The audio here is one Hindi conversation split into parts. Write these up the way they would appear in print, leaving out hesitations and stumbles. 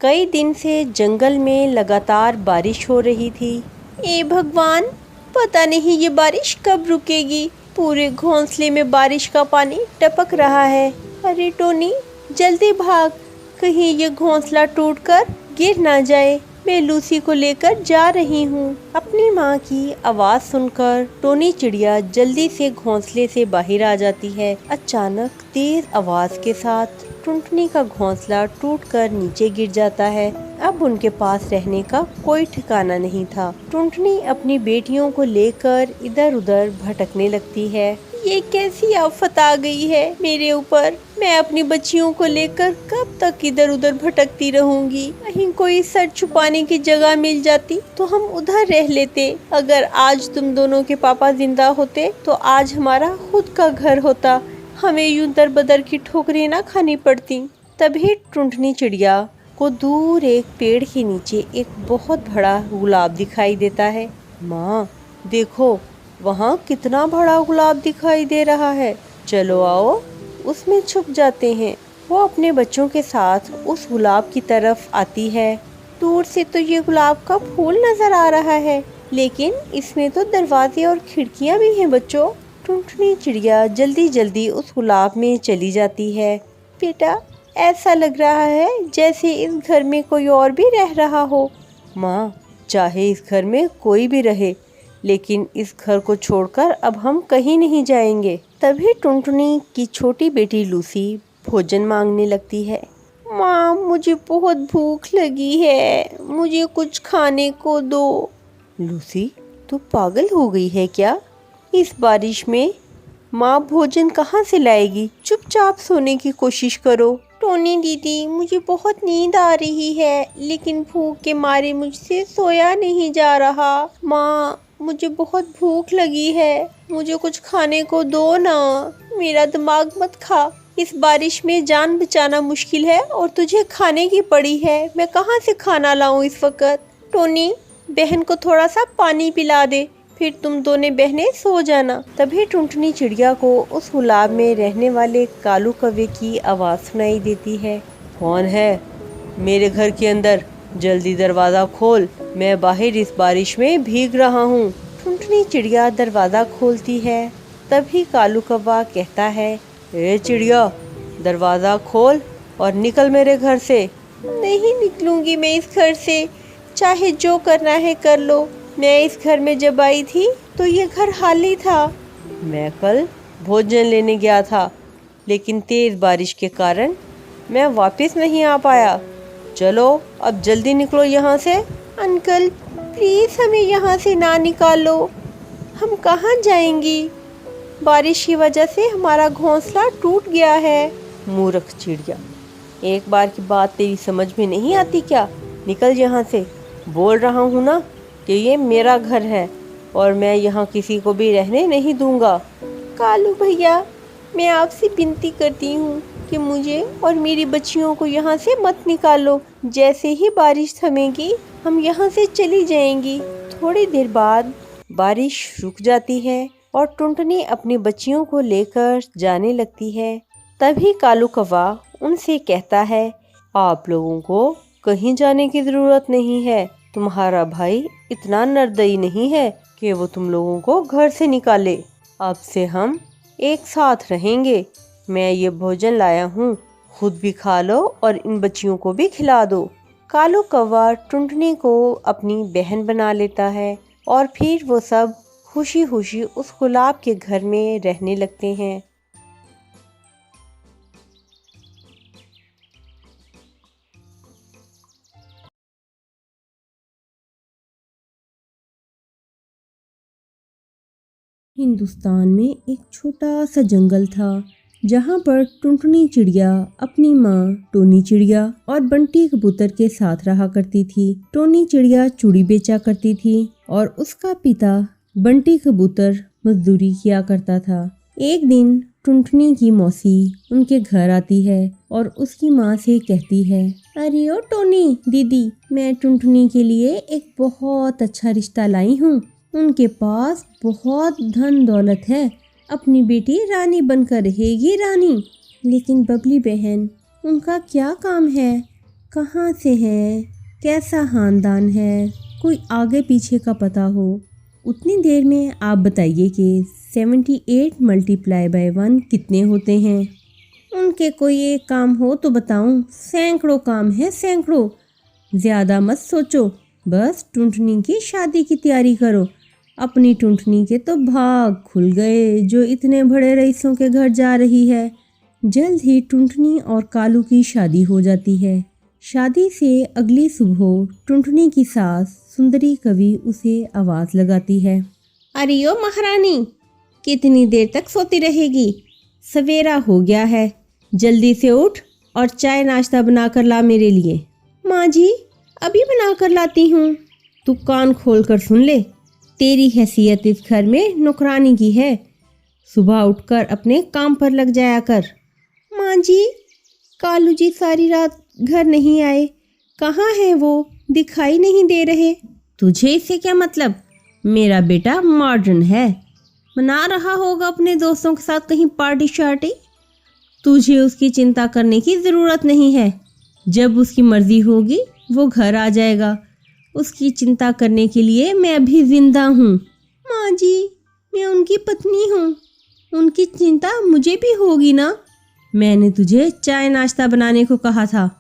कई दिन से जंगल में लगातार बारिश हो रही थी। ए भगवान, पता नहीं ये बारिश कब रुकेगी। पूरे घोंसले में बारिश का पानी टपक रहा है। अरे टोनी, जल्दी भाग, कहीं ये घोंसला टूटकर गिर ना जाए। मैं लूसी को लेकर जा रही हूँ। अपनी माँ की आवाज़ सुनकर टोनी चिड़िया जल्दी से घोंसले से बाहर आ जाती है। अचानक तेज आवाज़ के साथ टुनटुनी का घोंसला टूटकर नीचे गिर जाता है। अब उनके पास रहने का कोई ठिकाना नहीं था। टुनटुनी अपनी बेटियों को लेकर इधर उधर भटकने लगती है। ये कैसी आफत आ गई है मेरे ऊपर। मैं अपनी बच्चियों को लेकर कब तक इधर उधर भटकती रहूंगी। कहीं कोई सर छुपाने की जगह मिल जाती तो हम उधर रह लेते। अगर आज तुम दोनों के पापा जिंदा होते तो आज हमारा खुद का घर होता। हमें यूं दर बदर की ठोकरें ना खानी पड़ती। तभी टुनटुनी चिड़िया को दूर एक पेड़ के नीचे एक बहुत बड़ा गुलाब दिखाई देता है। माँ देखो, वहाँ कितना बड़ा गुलाब दिखाई दे रहा है। चलो आओ, उसमें छुप जाते हैं। वो अपने बच्चों के साथ उस गुलाब की तरफ आती है। दूर से तो ये गुलाब का फूल नजर आ रहा है, लेकिन इसमें तो दरवाजे और खिड़कियाँ भी हैं बच्चों। टुनटुनी चिड़िया जल्दी जल्दी उस गुलाब में चली जाती है। बेटा, ऐसा लग रहा है जैसे इस घर में कोई और भी रह रहा हो। माँ, चाहे इस घर में कोई भी रहे, लेकिन इस घर को छोड़कर अब हम कहीं नहीं जाएंगे। तभी टुनटुनी की छोटी बेटी लूसी भोजन मांगने लगती है। माँ, मुझे बहुत भूख लगी है, मुझे कुछ खाने को दो। लूसी, तू पागल हो गई है क्या? इस बारिश में माँ भोजन कहाँ से लाएगी? चुपचाप सोने की कोशिश करो। टोनी दीदी, मुझे बहुत नींद आ रही है, लेकिन भूख के मारे मुझसे सोया नहीं जा रहा। माँ, मुझे बहुत भूख लगी है, मुझे कुछ खाने को दो ना। मेरा दिमाग मत खा। इस बारिश में जान बचाना मुश्किल है और तुझे खाने की पड़ी है। मैं कहाँ से खाना लाऊं इस वक्त? टोनी, बहन को थोड़ा सा पानी पिला दे, फिर तुम दोनों बहनें सो जाना। तभी टुनटुनी चिड़िया को उस गुलाब में रहने वाले कालू कौवे की आवाज़ सुनाई देती है। कौन है मेरे घर के अंदर? जल्दी दरवाज़ा खोल, मैं बाहर इस बारिश में भीग रहा हूँ। टुनटुनी चिड़िया दरवाज़ा खोलती है। तभी कालू कौवा कहता है, ए चिड़िया, दरवाज़ा खोल और निकल मेरे घर से। नहीं निकलूंगी मैं इस घर से, चाहे जो करना है कर लो। मैं इस घर में जब आई थी तो ये घर खाली था। मैं कल भोजन लेने गया था, लेकिन तेज़ बारिश के कारण मैं वापस नहीं आ पाया। चलो अब जल्दी निकलो यहाँ से। अंकल प्लीज़ हमें यहाँ से ना निकालो। हम कहाँ जाएंगी? बारिश की वजह से हमारा घोंसला टूट गया है। मूर्ख चिड़िया, एक बार की बात तेरी समझ में नहीं आती क्या? निकल यहाँ से। बोल रहा हूँ ना कि ये मेरा घर है और मैं यहाँ किसी को भी रहने नहीं दूंगा। कालू भैया, मैं आपसे विनती करती हूँ कि मुझे और मेरी बच्चियों को यहाँ से मत निकालो। जैसे ही बारिश थमेगी हम यहाँ से चली जाएंगी। थोड़ी देर बाद बारिश रुक जाती है और टुनटुनी अपनी बच्चियों को लेकर जाने लगती है। तभी कालू कौवा उनसे कहता है, आप लोगों को कहीं जाने की ज़रूरत नहीं है। तुम्हारा भाई इतना निर्दयी नहीं है कि वो तुम लोगों को घर से निकाले। अब से हम एक साथ रहेंगे। मैं ये भोजन लाया हूँ, खुद भी खा लो और इन बच्चियों को भी खिला दो। कालू कौवा टुनटुनी को अपनी बहन बना लेता है और फिर वो सब खुशी खुशी उस गुलाब के घर में रहने लगते हैं। हिंदुस्तान में एक छोटा सा जंगल था, जहाँ पर टुनटुनी चिड़िया अपनी माँ टोनी चिड़िया और बंटी कबूतर के साथ रहा करती थी। टोनी चिड़िया चूड़ी बेचा करती थी और उसका पिता बंटी कबूतर मजदूरी किया करता था। एक दिन टुनटुनी की मौसी उनके घर आती है और उसकी माँ से कहती है, अरे ओ टोनी दीदी, मैं टुनटुनी के लिए एक बहुत अच्छा रिश्ता लाई हूँ। उनके पास बहुत धन दौलत है, अपनी बेटी रानी बनकर रहेगी रानी। लेकिन बबली बहन, उनका क्या काम है? कहाँ से है, कैसा ख़ानदान है, कोई आगे पीछे का पता हो। उतनी देर में आप बताइए कि 78 मल्टीप्लाई बाय 1 कितने होते हैं। उनके कोई एक काम हो तो बताऊं, सैकड़ों काम है, सैकड़ों। ज़्यादा मत सोचो, बस टुनटुनी की शादी की तैयारी करो। अपनी टुनटुनी के तो भाग खुल गए जो इतने बड़े रईसों के घर जा रही है। जल्द ही टुनटुनी और कालू की शादी हो जाती है। शादी से अगली सुबह टुनटुनी की सास सुंदरी कवि उसे आवाज़ लगाती है। अरे ओ महारानी, कितनी देर तक सोती रहेगी? सवेरा हो गया है, जल्दी से उठ और चाय नाश्ता बनाकर ला मेरे लिए। माँ जी, अभी बनाकर लाती हूँ। तू कान खोल कर सुन ले, तेरी हैसियत इस घर में नौकरानी की है। सुबह उठकर अपने काम पर लग जाया कर। माँ जी, कालू जी सारी रात घर नहीं आए, कहाँ है वो? दिखाई नहीं दे रहे। तुझे इससे क्या मतलब? मेरा बेटा मॉडर्न है, मना रहा होगा अपने दोस्तों के साथ कहीं पार्टी शार्टी। तुझे उसकी चिंता करने की ज़रूरत नहीं है। जब उसकी मर्जी होगी वो घर आ जाएगा। उसकी चिंता करने के लिए मैं अभी जिंदा हूँ। माँ जी, मैं उनकी पत्नी हूँ, उनकी चिंता मुझे भी होगी ना। मैंने तुझे चाय नाश्ता बनाने को कहा था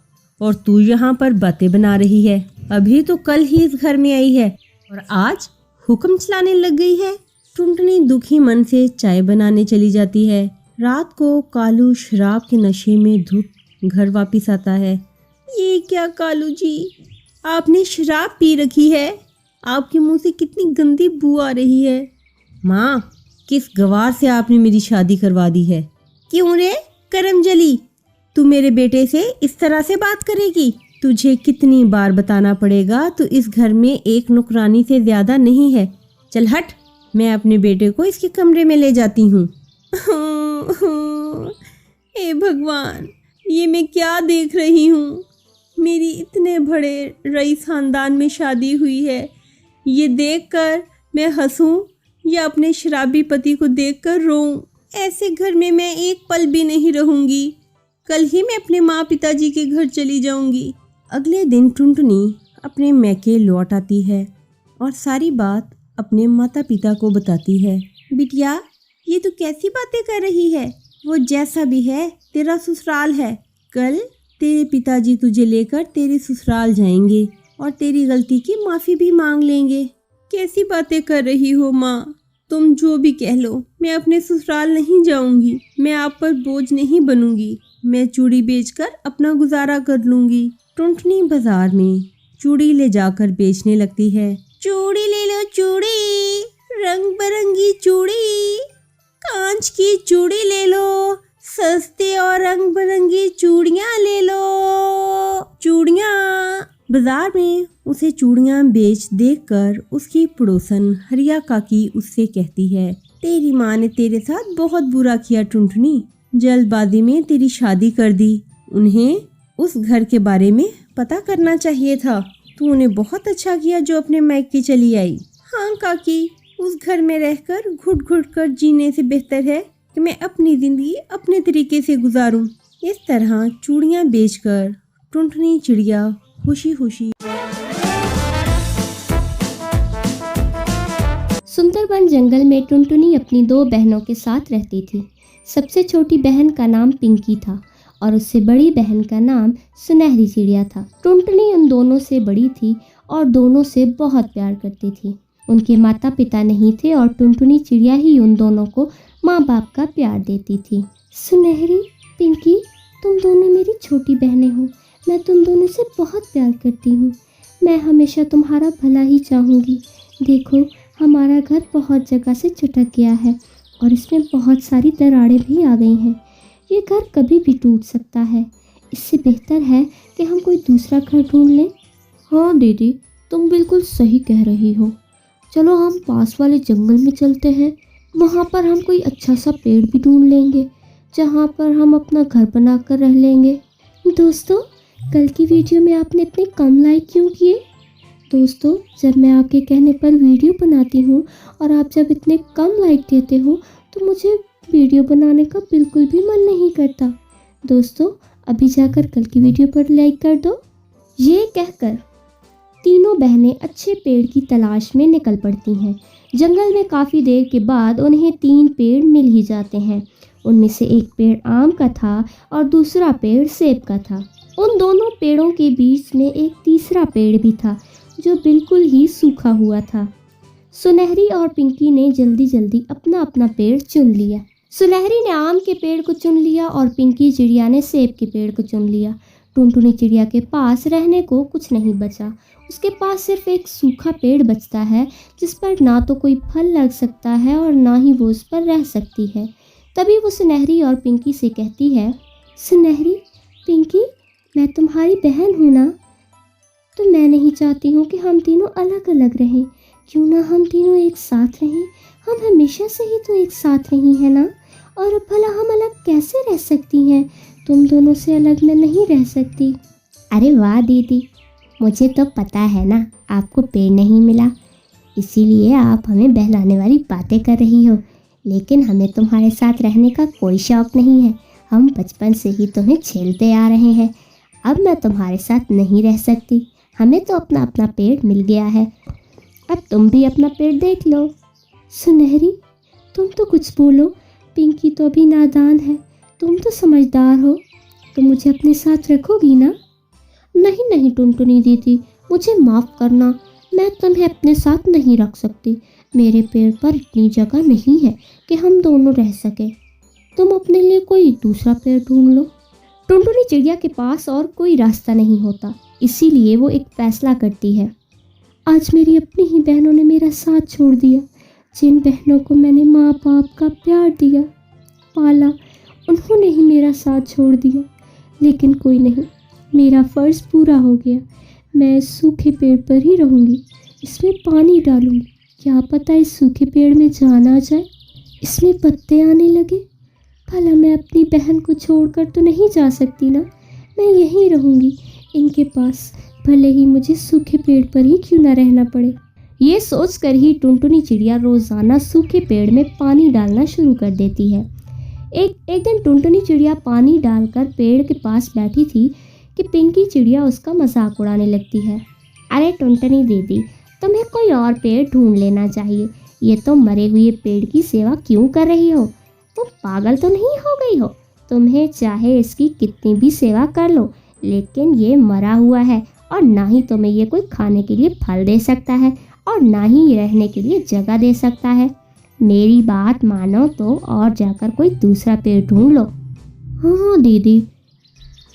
और तू यहाँ पर बातें बना रही है। अभी तो कल ही इस घर में आई है और आज हुक्म चलाने लग गई है। टुनटुनी दुखी मन से चाय बनाने चली जाती है। रात को कालू शराब के नशे में धुत घर वापस आता है। ये क्या कालू जी, आपने शराब पी रखी है? आपके मुंह से कितनी गंदी बू आ रही है। माँ, किस गवार से आपने मेरी शादी करवा दी है? क्यों रे करमजली, तू मेरे बेटे से इस तरह से बात करेगी? तुझे कितनी बार बताना पड़ेगा, तू इस घर में एक नौकरानी से ज्यादा नहीं है। चल हट, मैं अपने बेटे को इसके कमरे में ले जाती हूँ। हे भगवान, ये मैं क्या देख रही हूँ? मेरी इतने बड़े रईस खानदान में शादी हुई है, ये देखकर मैं हंसूं या अपने शराबी पति को देखकर रोऊं? ऐसे घर में मैं एक पल भी नहीं रहूंगी। कल ही मैं अपने माँ पिताजी के घर चली जाऊंगी। अगले दिन टुनटुनी अपने मैके लौट आती है और सारी बात अपने माता पिता को बताती है। बिटिया, ये तू कैसी बातें कर रही है? वो जैसा भी है तेरा ससुराल है। कल तेरे पिताजी तुझे लेकर तेरे ससुराल जाएंगे और तेरी गलती की माफ़ी भी मांग लेंगे। कैसी बातें कर रही हो माँ? तुम जो भी कह लो, मैं अपने ससुराल नहीं जाऊंगी। मैं आप पर बोझ नहीं बनूंगी। मैं चूड़ी बेचकर अपना गुजारा कर लूंगी। टुनटुनी बाजार में चूड़ी ले जाकर बेचने लगती है। चूड़ी ले लो चूड़ी, रंग बिरंगी चूड़ी, कांच की चूड़ी ले लो, सस्ती और रंग बिरंगी चूड़ियाँ ले लो। चूड़ियाँ। बाजार में उसे चूड़ियाँ बेच देखकर उसकी पड़ोसन हरिया काकी उससे कहती है, तेरी माँ ने तेरे साथ बहुत बुरा किया टुनटुनी। जल्दबाजी में तेरी शादी कर दी। उन्हें उस घर के बारे में पता करना चाहिए था। तूने बहुत अच्छा किया जो अपने मायके चली आई। हाँ काकी, उस घर में रहकर घुट घुट कर जीने से बेहतर है कि मैं अपनी जिंदगी अपने तरीके से गुजारूं। इस तरह चूड़ियाँ बेचकर टुनटुनी चिड़िया खुशी खुशी। सुंदरबन जंगल में टुनटुनी अपनी 2 बहनों के साथ रहती थी। सबसे छोटी बहन का नाम पिंकी था और उससे बड़ी बहन का नाम सुनहरी चिड़िया था। टुनटुनी उन दोनों से बड़ी थी और दोनों से बहुत प्यार करती थी। उनके माता पिता नहीं थे और टुनटुनी चिड़िया ही उन दोनों को माँ बाप का प्यार देती थी। सुनहरी, पिंकी, तुम दोनों मेरी छोटी बहनें हो। मैं तुम दोनों से बहुत प्यार करती हूँ। मैं हमेशा तुम्हारा भला ही चाहूँगी। देखो, हमारा घर बहुत जगह से चटक गया है और इसमें बहुत सारी दरारें भी आ गई हैं। ये घर कभी भी टूट सकता है। इससे बेहतर है कि हम कोई दूसरा घर ढूंढ लें। हाँ दीदी, तुम बिल्कुल सही कह रही हो। चलो हम पास वाले जंगल में चलते हैं। वहाँ पर हम कोई अच्छा सा पेड़ भी ढूंढ लेंगे जहाँ पर हम अपना घर बनाकर रह लेंगे। दोस्तों, कल की वीडियो में आपने इतने कम लाइक क्यों किए? दोस्तों, जब मैं आपके कहने पर वीडियो बनाती हूँ और आप जब इतने कम लाइक देते हो तो मुझे वीडियो बनाने का बिल्कुल भी मन नहीं करता। दोस्तों, अभी जाकर कल की वीडियो पर लाइक कर दो। ये कहकर तीनों बहनें अच्छे पेड़ की तलाश में निकल पड़ती हैं। जंगल में काफ़ी देर के बाद उन्हें 3 पेड़ मिल ही जाते हैं। उनमें से एक पेड़ आम का था और दूसरा पेड़ सेब का था। उन दोनों पेड़ों के बीच में एक तीसरा पेड़ भी था जो बिल्कुल ही सूखा हुआ था। सुनहरी और पिंकी ने जल्दी जल्दी अपना अपना पेड़ चुन लिया। सुनहरी ने आम के पेड़ को चुन लिया और पिंकी चिड़िया ने सेब के पेड़ को चुन लिया। टुनटुनी चिड़िया के पास रहने को कुछ नहीं बचा। उसके पास सिर्फ एक सूखा पेड़ बचता है जिस पर ना तो कोई फल लग सकता है और ना ही वो उस पर रह सकती है। तभी वो सुनहरी और पिंकी से कहती है, सुनहरी, पिंकी, मैं तुम्हारी बहन हूँ ना, तो मैं नहीं चाहती हूँ कि हम तीनों अलग अलग रहें। क्यों ना हम तीनों एक साथ रहें। हम हमेशा से ही तो एक साथ रही हैं ना, और अब भला हम अलग कैसे रह सकती हैं। तुम दोनों से अलग मैं नहीं रह सकती। अरे वाह दीदी, मुझे तो पता है ना आपको पेड़ नहीं मिला, इसीलिए आप हमें बहलाने वाली बातें कर रही हो, लेकिन हमें तुम्हारे साथ रहने का कोई शौक़ नहीं है। हम बचपन से ही तुम्हें झेलते आ रहे हैं। अब मैं तुम्हारे साथ नहीं रह सकती। हमें तो अपना अपना पेड़ मिल गया है। अब तुम भी अपना पेड़ देख लो। सुनहरी, तुम तो कुछ बोलो। पिंकी तो अभी नादान है, तुम तो समझदार हो, तो मुझे अपने साथ रखोगी ना। नहीं नहीं टुनटुनी दीदी, मुझे माफ़ करना, मैं तुम्हें अपने साथ नहीं रख सकती। मेरे पेड़ पर इतनी जगह नहीं है कि हम दोनों रह सके। तुम अपने लिए कोई दूसरा पेड़ ढूंढ लो। टुनटुनी चिड़िया के पास और कोई रास्ता नहीं होता, इसीलिए वो एक फैसला करती है। आज मेरी अपनी ही बहनों ने मेरा साथ छोड़ दिया। जिन बहनों को मैंने माँ बाप का प्यार दिया, पाला, उन्होंने ही मेरा साथ छोड़ दिया। लेकिन कोई नहीं, मेरा फ़र्ज़ पूरा हो गया। मैं इस सूखे पेड़ पर ही रहूँगी, इसमें पानी डालूँगी। क्या पता इस सूखे पेड़ में जान आ जाए, इसमें पत्ते आने लगे। भला मैं अपनी बहन को छोड़कर तो नहीं जा सकती ना। मैं यहीं रहूँगी इनके पास, भले ही मुझे सूखे पेड़ पर ही क्यों ना रहना पड़े। ये सोचकर ही टुनटुनी चिड़िया रोज़ाना सूखे पेड़ में पानी डालना शुरू कर देती है। एक दिन टुनटुनी चिड़िया पानी डालकर पेड़ के पास बैठी थी कि पिंकी चिड़िया उसका मजाक उड़ाने लगती है। अरे टुनटुनी दीदी, तुम्हें कोई और पेड़ ढूंढ लेना चाहिए। ये तो मरे हुए पेड़ की सेवा क्यों कर रही हो? तुम पागल तो नहीं हो गई हो? तुम्हें चाहे इसकी कितनी भी सेवा कर लो, लेकिन ये मरा हुआ है और ना ही तुम्हें ये कोई खाने के लिए फल दे सकता है और ना ही रहने के लिए जगह दे सकता है। मेरी बात मानो तो और जाकर कोई दूसरा पेड़ ढूंढ लो। हाँ दीदी,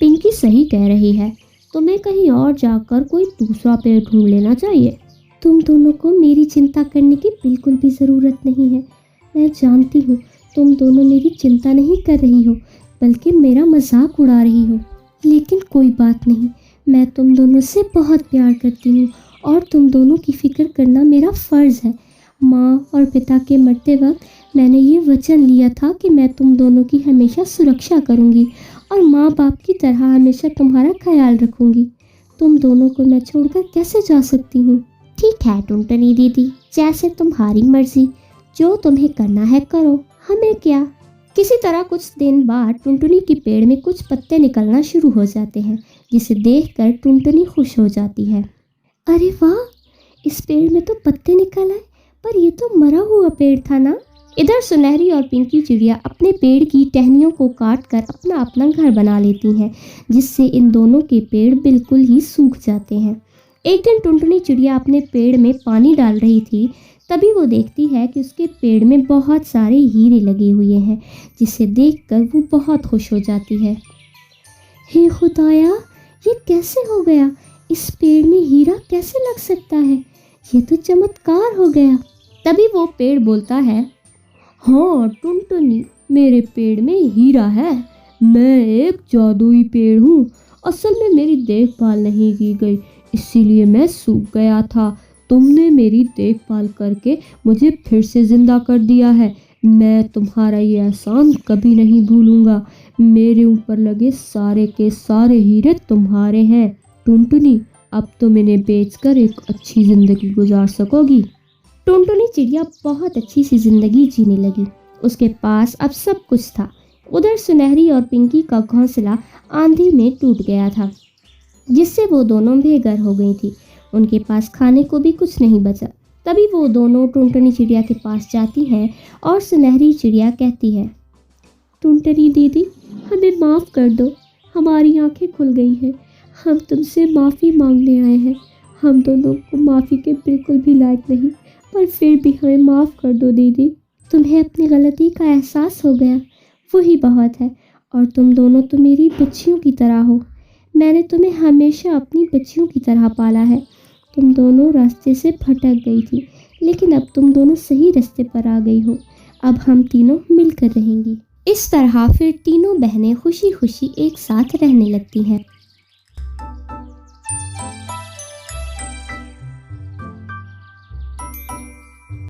पिंकी सही कह रही है, तुम्हें कहीं और जाकर कोई दूसरा पेड़ ढूंढ लेना चाहिए। तुम दोनों को मेरी चिंता करने की बिल्कुल भी ज़रूरत नहीं है। मैं जानती हूँ तुम दोनों मेरी चिंता नहीं कर रही हो, बल्कि मेरा मजाक उड़ा रही हो। लेकिन कोई बात नहीं, मैं तुम दोनों से बहुत प्यार करती हूँ और तुम दोनों की फ़िक्र करना मेरा फ़र्ज़ है। माँ और पिता के मरते वक्त मैंने ये वचन लिया था कि मैं तुम दोनों की हमेशा सुरक्षा करूँगी और माँ बाप की तरह हमेशा तुम्हारा ख्याल रखूँगी। तुम दोनों को मैं छोड़कर कैसे जा सकती हूँ? ठीक है टुनटुनी दीदी, जैसे तुम्हारी मर्जी, जो तुम्हें करना है करो, हमें क्या। किसी तरह कुछ दिन बाद टुनटुनी के पेड़ में कुछ पत्ते निकलना शुरू हो जाते हैं, जिसे देखकर टुनटुनी खुश हो जाती है। अरे वाह, इस पेड़ में तो पत्ते निकल आए, पर ये तो मरा हुआ पेड़ था ना। इधर सुनहरी और पिंकी चिड़िया अपने पेड़ की टहनियों को काटकर अपना अपना घर बना लेती हैं, जिससे इन दोनों के पेड़ बिल्कुल ही सूख जाते हैं। एक दिन टुनटुनी चिड़िया अपने पेड़ में पानी डाल रही थी, तभी वो देखती है कि उसके पेड़ में बहुत सारे हीरे लगे हुए हैं, जिसे देखकर वो बहुत खुश हो जाती है। हे खुदाया, ये कैसे हो गया? इस पेड़ में हीरा कैसे लग सकता है? ये तो चमत्कार हो गया। तभी वो पेड़ बोलता है, हाँ टुनटुनी, मेरे पेड़ में हीरा है। मैं एक जादुई पेड़ हूँ। असल में मेरी देखभाल नहीं की गई, इसीलिए मैं सूख गया था। तुमने मेरी देखभाल करके मुझे फिर से ज़िंदा कर दिया है। मैं तुम्हारा ये एहसान कभी नहीं भूलूंगा। मेरे ऊपर लगे सारे के सारे हीरे तुम्हारे हैं। टुनटुनी, अब तुम इन्हें बेचकर एक अच्छी ज़िंदगी गुजार सकोगी। टुनटुनी चिड़िया बहुत अच्छी सी ज़िंदगी जीने लगी। उसके पास अब सब कुछ था। उधर सुनहरी और पिंकी का घोंसला आंधी में टूट गया था। जिससे वो दोनों बेघर हो गई थी। उनके पास खाने को भी कुछ नहीं बचा। तभी वो दोनों टुनटुनी चिड़िया के पास जाती हैं और सुनहरी चिड़िया कहती है, टुनटुनी दीदी, हमें माफ़ कर दो, हमारी आंखें खुल गई हैं, हम तुमसे माफ़ी मांगने आए हैं। हम दोनों को माफ़ी के बिल्कुल भी लायक नहीं, पर फिर भी हमें माफ़ कर दो दीदी। तुम्हें अपनी गलती का एहसास हो गया, वही बहुत है। और तुम दोनों तो मेरी बच्चियों की तरह हो। मैंने तुम्हें हमेशा अपनी बच्चियों की तरह पाला है। तुम दोनों रास्ते से भटक गई थी, लेकिन अब तुम दोनों सही रास्ते पर आ गई हो। अब हम तीनों मिलकर रहेंगी। इस तरह फिर तीनों बहनें खुशी खुशी एक साथ रहने लगती हैं।